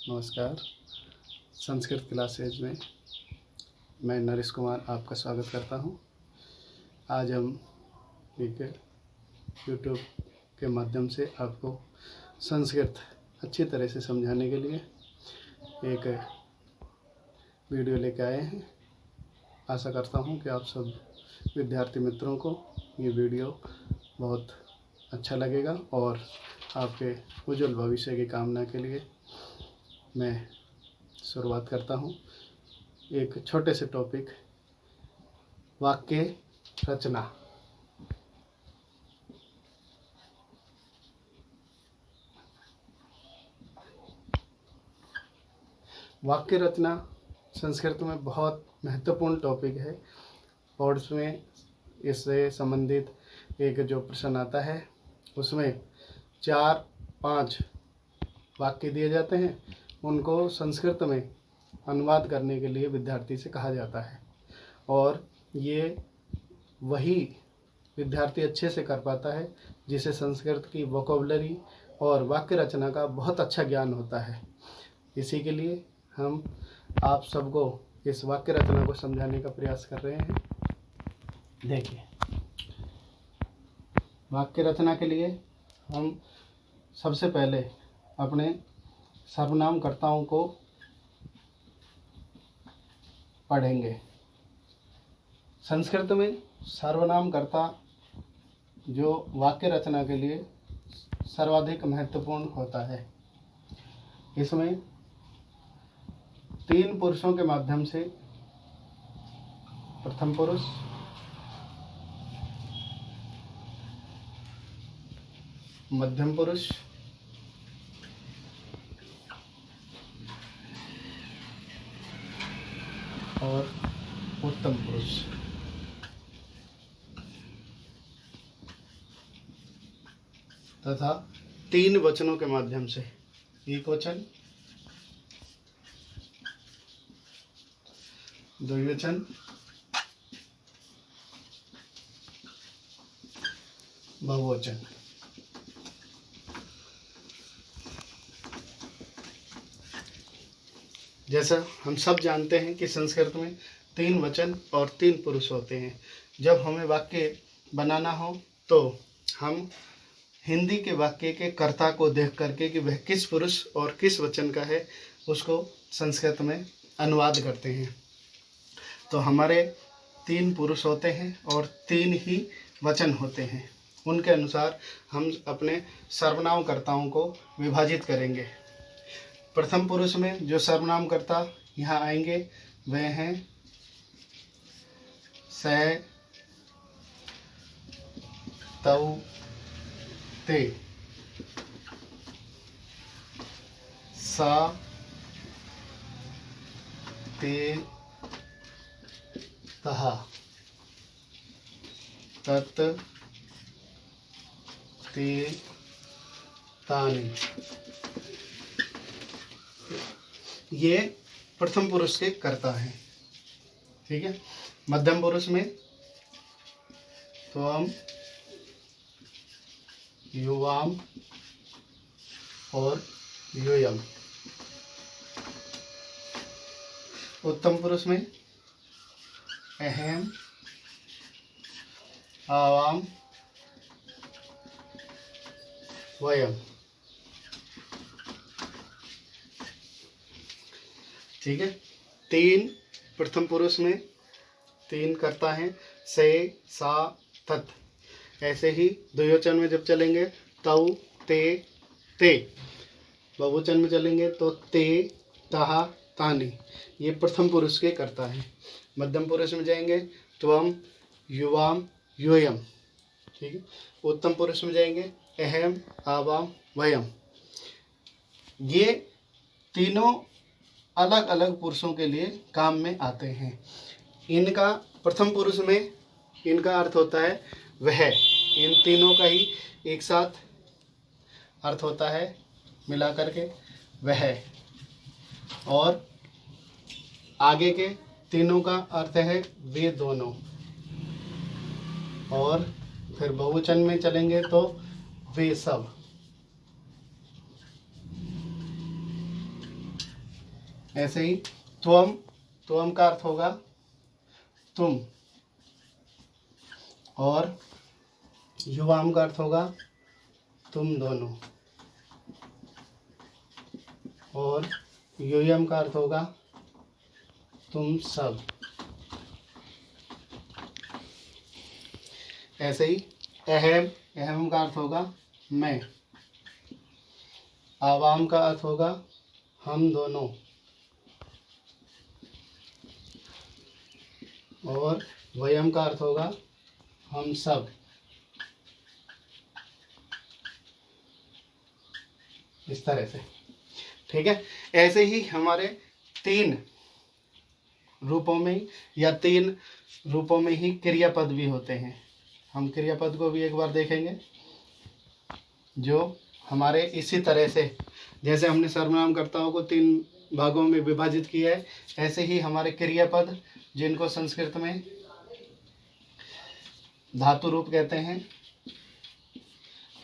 नमस्कार। संस्कृत क्लासेज में मैं नरेश कुमार आपका स्वागत करता हूं। आज हम एक यूट्यूब के माध्यम से आपको संस्कृत अच्छी तरह से समझाने के लिए एक वीडियो लेकर आए हैं। आशा करता हूं कि आप सब विद्यार्थी मित्रों को ये वीडियो बहुत अच्छा लगेगा और आपके उज्जवल भविष्य की कामना के लिए मैं शुरुआत करता हूँ। एक छोटे से टॉपिक, वाक्य रचना। वाक्य रचना संस्कृत में बहुत महत्वपूर्ण टॉपिक है। बोर्ड्स में इससे संबंधित एक जो प्रश्न आता है उसमें 4-5 वाक्य दिए जाते हैं। उनको संस्कृत में अनुवाद करने के लिए विद्यार्थी से कहा जाता है और ये वही विद्यार्थी अच्छे से कर पाता है जिसे संस्कृत की वोकैबुलरी और वाक्य रचना का बहुत अच्छा ज्ञान होता है। इसी के लिए हम आप सबको इस वाक्य रचना को समझाने का प्रयास कर रहे हैं। देखिए, वाक्य रचना के लिए हम सबसे पहले अपने सर्वनामकर्ताओं को पढ़ेंगे। संस्कृत में सर्वनामकर्ता जो वाक्य रचना के लिए सर्वाधिक महत्वपूर्ण होता है। इसमें 3 पुरुषों के माध्यम से प्रथम पुरुष, मध्यम पुरुष और उत्तम पुरुष तथा 3 वचनों के माध्यम से एक वचन, द्विवचन, बहुवचन। जैसा हम सब जानते हैं कि संस्कृत में 3 वचन और 3 पुरुष होते हैं। जब हमें वाक्य बनाना हो तो हम हिंदी के वाक्य के कर्ता को देख करके कि वह किस पुरुष और किस वचन का है उसको संस्कृत में अनुवाद करते हैं। तो हमारे 3 पुरुष होते हैं और 3 ही वचन होते हैं। उनके अनुसार हम अपने सर्वनामकर्ताओं को विभाजित करेंगे। प्रथम पुरुष में जो सर्वनामकर्ता यहाँ आएंगे वह हैं सह, तौ, ते, सा, ते, तहा, तत्, ते, तानि। ये प्रथम पुरुष के कर्ता हैं। ठीक है। मध्यम पुरुष में तो हम युवाम और यूयम। उत्तम पुरुष में अहम, आवाम, वयम। ठीक है। 3 प्रथम पुरुष में 3 कर्ता हैं, से, सा, तत्। ऐसे ही द्विवचन में जब चलेंगे तौ, ते, ते। बहुवचन में चलेंगे तो ते, तहा, तानि। ये प्रथम पुरुष के कर्ता हैं। मध्यम पुरुष में जाएंगे त्वम, युवाम, यूयम। ठीक है। उत्तम पुरुष में जाएंगे अहम, आवाम, वयम। ये तीनों अलग अलग पुरुषों के लिए काम में आते हैं। इनका प्रथम पुरुष में इनका अर्थ होता है वह। इन तीनों का ही एक साथ अर्थ होता है मिला करके वह। और आगे के तीनों का अर्थ है वे दोनों। और फिर बहुवचन में चलेंगे तो वे सब। ऐसे ही त्वम, त्वम का अर्थ होगा तुम, और युवाम का अर्थ होगा तुम दोनों, और यूयम का अर्थ होगा तुम सब। ऐसे ही अहम, अहम का अर्थ होगा मैं, आवाम का अर्थ होगा हम दोनों, और वयम का अर्थ होगा हम सब। इस तरह से, ठीक है। ऐसे ही हमारे 3 रूपों में या 3 रूपों में ही क्रियापद भी होते हैं। हम क्रियापद को भी एक बार देखेंगे, जो हमारे इसी तरह से, जैसे हमने सर्वनाम कर्ताओं को 3 भागों में विभाजित किया है, ऐसे ही हमारे क्रियापद, जिनको संस्कृत में धातु रूप कहते हैं,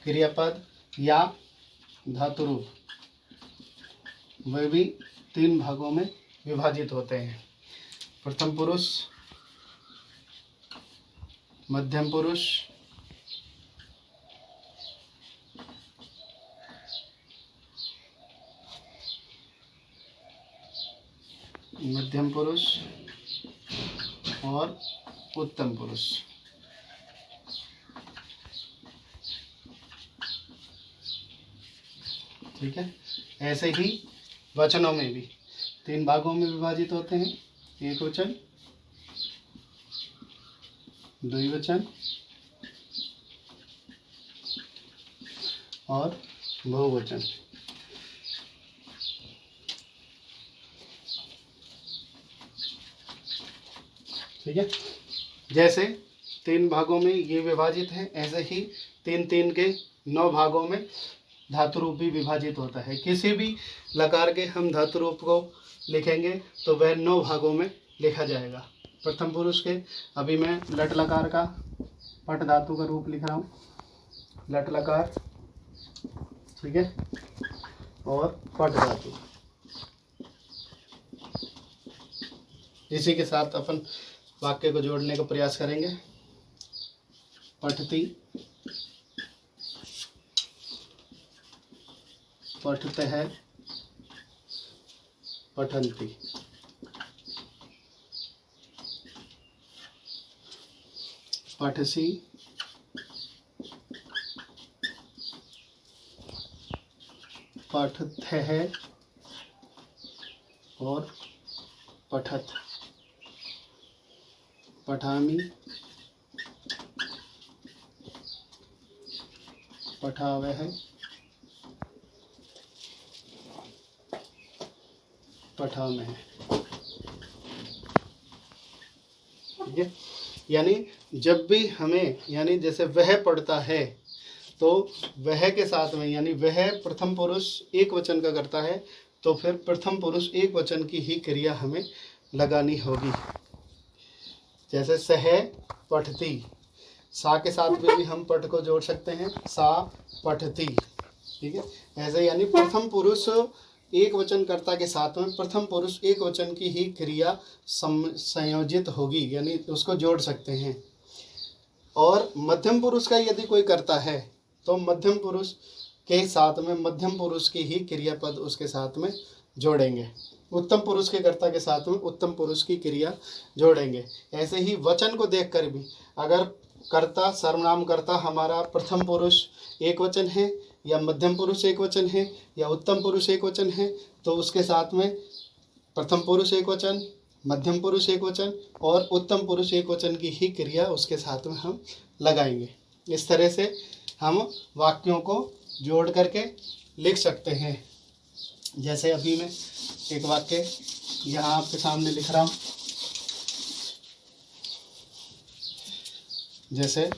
क्रियापद या धातु रूप, वे भी 3 भागों में विभाजित होते हैं। प्रथम पुरुष, मध्यम पुरुष, मध्यम पुरुष और उत्तम पुरुष। ठीक है। ऐसे ही वचनों में भी 3 भागों में विभाजित होते हैं, एक वचन, द्विवचन और बहुवचन। ठीक है। जैसे 3 भागों में ये विभाजित है, ऐसे ही 3 के 9 भागों में धातु रूप भी विभाजित होता है। किसी भी लकार के हम धातु रूप को लिखेंगे तो वह 9 भागों में लिखा जाएगा। प्रथम पुरुष के अभी मैं लट लकार का पट धातु का रूप लिख रहा हूँ, लट लकार, ठीक है, और पट धातु। इसी के साथ अपन वाक्य को जोड़ने का प्रयास करेंगे। पठती, पठतः, पठन्ति। पठसि, पठथः और पठत। पठामि, पठावः, पठामः। ठीक है। यानी जब भी हमें, यानी जैसे वह पढ़ता है, तो वह के साथ में, यानी वह प्रथम पुरुष एक वचन का करता है, तो फिर प्रथम पुरुष एक वचन की ही क्रिया हमें लगानी होगी। जैसे सह पठती, सा के साथ में भी हम पठ को जोड़ सकते हैं, सा पठती। ठीक है। ऐसे यानी प्रथम पुरुष एक वचन कर्ता के साथ में प्रथम पुरुष एक वचन की ही क्रिया संयोजित होगी, यानी उसको जोड़ सकते हैं। और मध्यम पुरुष का यदि कोई करता है तो मध्यम पुरुष के साथ में मध्यम पुरुष की ही क्रियापद उसके साथ में जोड़ेंगे। उत्तम पुरुष के कर्ता के साथ में उत्तम पुरुष की क्रिया जोड़ेंगे। ऐसे ही वचन को देखकर भी, अगर कर्ता, सर्वनाम कर्ता हमारा प्रथम पुरुष एक वचन है, या मध्यम पुरुष एक वचन है, या उत्तम पुरुष एक वचन है, तो उसके साथ में प्रथम पुरुष एक वचन, मध्यम पुरुष एक वचन और उत्तम पुरुष एक वचन की ही क्रिया उसके साथ में हम लगाएंगे। इस तरह से हम वाक्यों को जोड़ करके लिख सकते हैं। जैसे अभी मैं एक वाक्य यहाँ आपके सामने लिख रहा हूँ। जैसे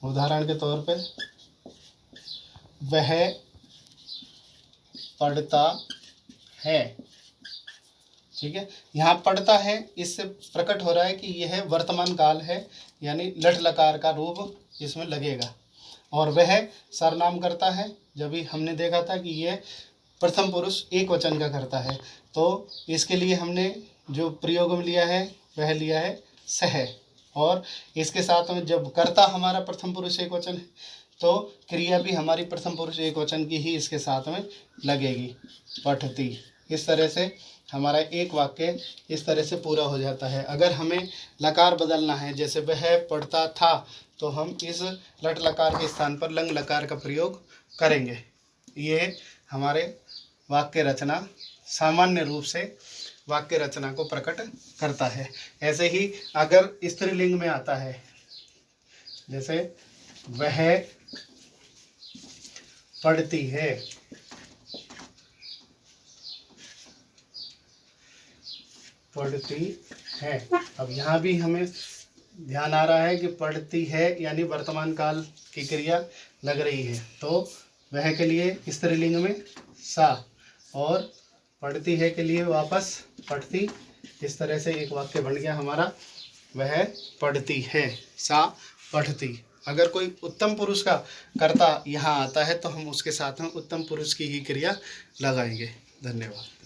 उदाहरण के तौर पे, वह पढ़ता है। ठीक है। यहाँ पढ़ता है, इससे प्रकट हो रहा है कि यह वर्तमान काल है, यानी लट लकार का रूप इसमें लगेगा। और वह सर्वनाम करता है, जब भी हमने देखा था कि यह प्रथम पुरुष एक वचन का करता है, तो इसके लिए हमने जो प्रयोग में लिया है वह लिया है सह, और इसके साथ में जब कर्ता हमारा प्रथम पुरुष एक वचन है तो क्रिया भी हमारी प्रथम पुरुष एक वचन की ही इसके साथ में लगेगी, पठती। इस तरह से हमारा एक वाक्य इस तरह से पूरा हो जाता है। अगर हमें लकार बदलना है, जैसे वह पढ़ता था, तो हम इस लट लकार के स्थान पर लंग लकार का प्रयोग करेंगे। ये हमारे वाक्य रचना सामान्य रूप से वाक्य रचना को प्रकट करता है। ऐसे ही अगर स्त्रीलिंग में आता है, जैसे वह पढ़ती है, पढ़ती है। अब यहाँ भी हमें ध्यान आ रहा है कि पढ़ती है यानी वर्तमान काल की क्रिया लग रही है, तो वह के लिए स्त्रीलिंग में सा और पढ़ती है के लिए वापस पढ़ती। इस तरह से एक वाक्य बन गया हमारा, वह पढ़ती है, सा पढ़ती। अगर कोई उत्तम पुरुष का कर्ता यहाँ आता है तो हम उसके साथ में उत्तम पुरुष की ही क्रिया लगाएंगे। धन्यवाद।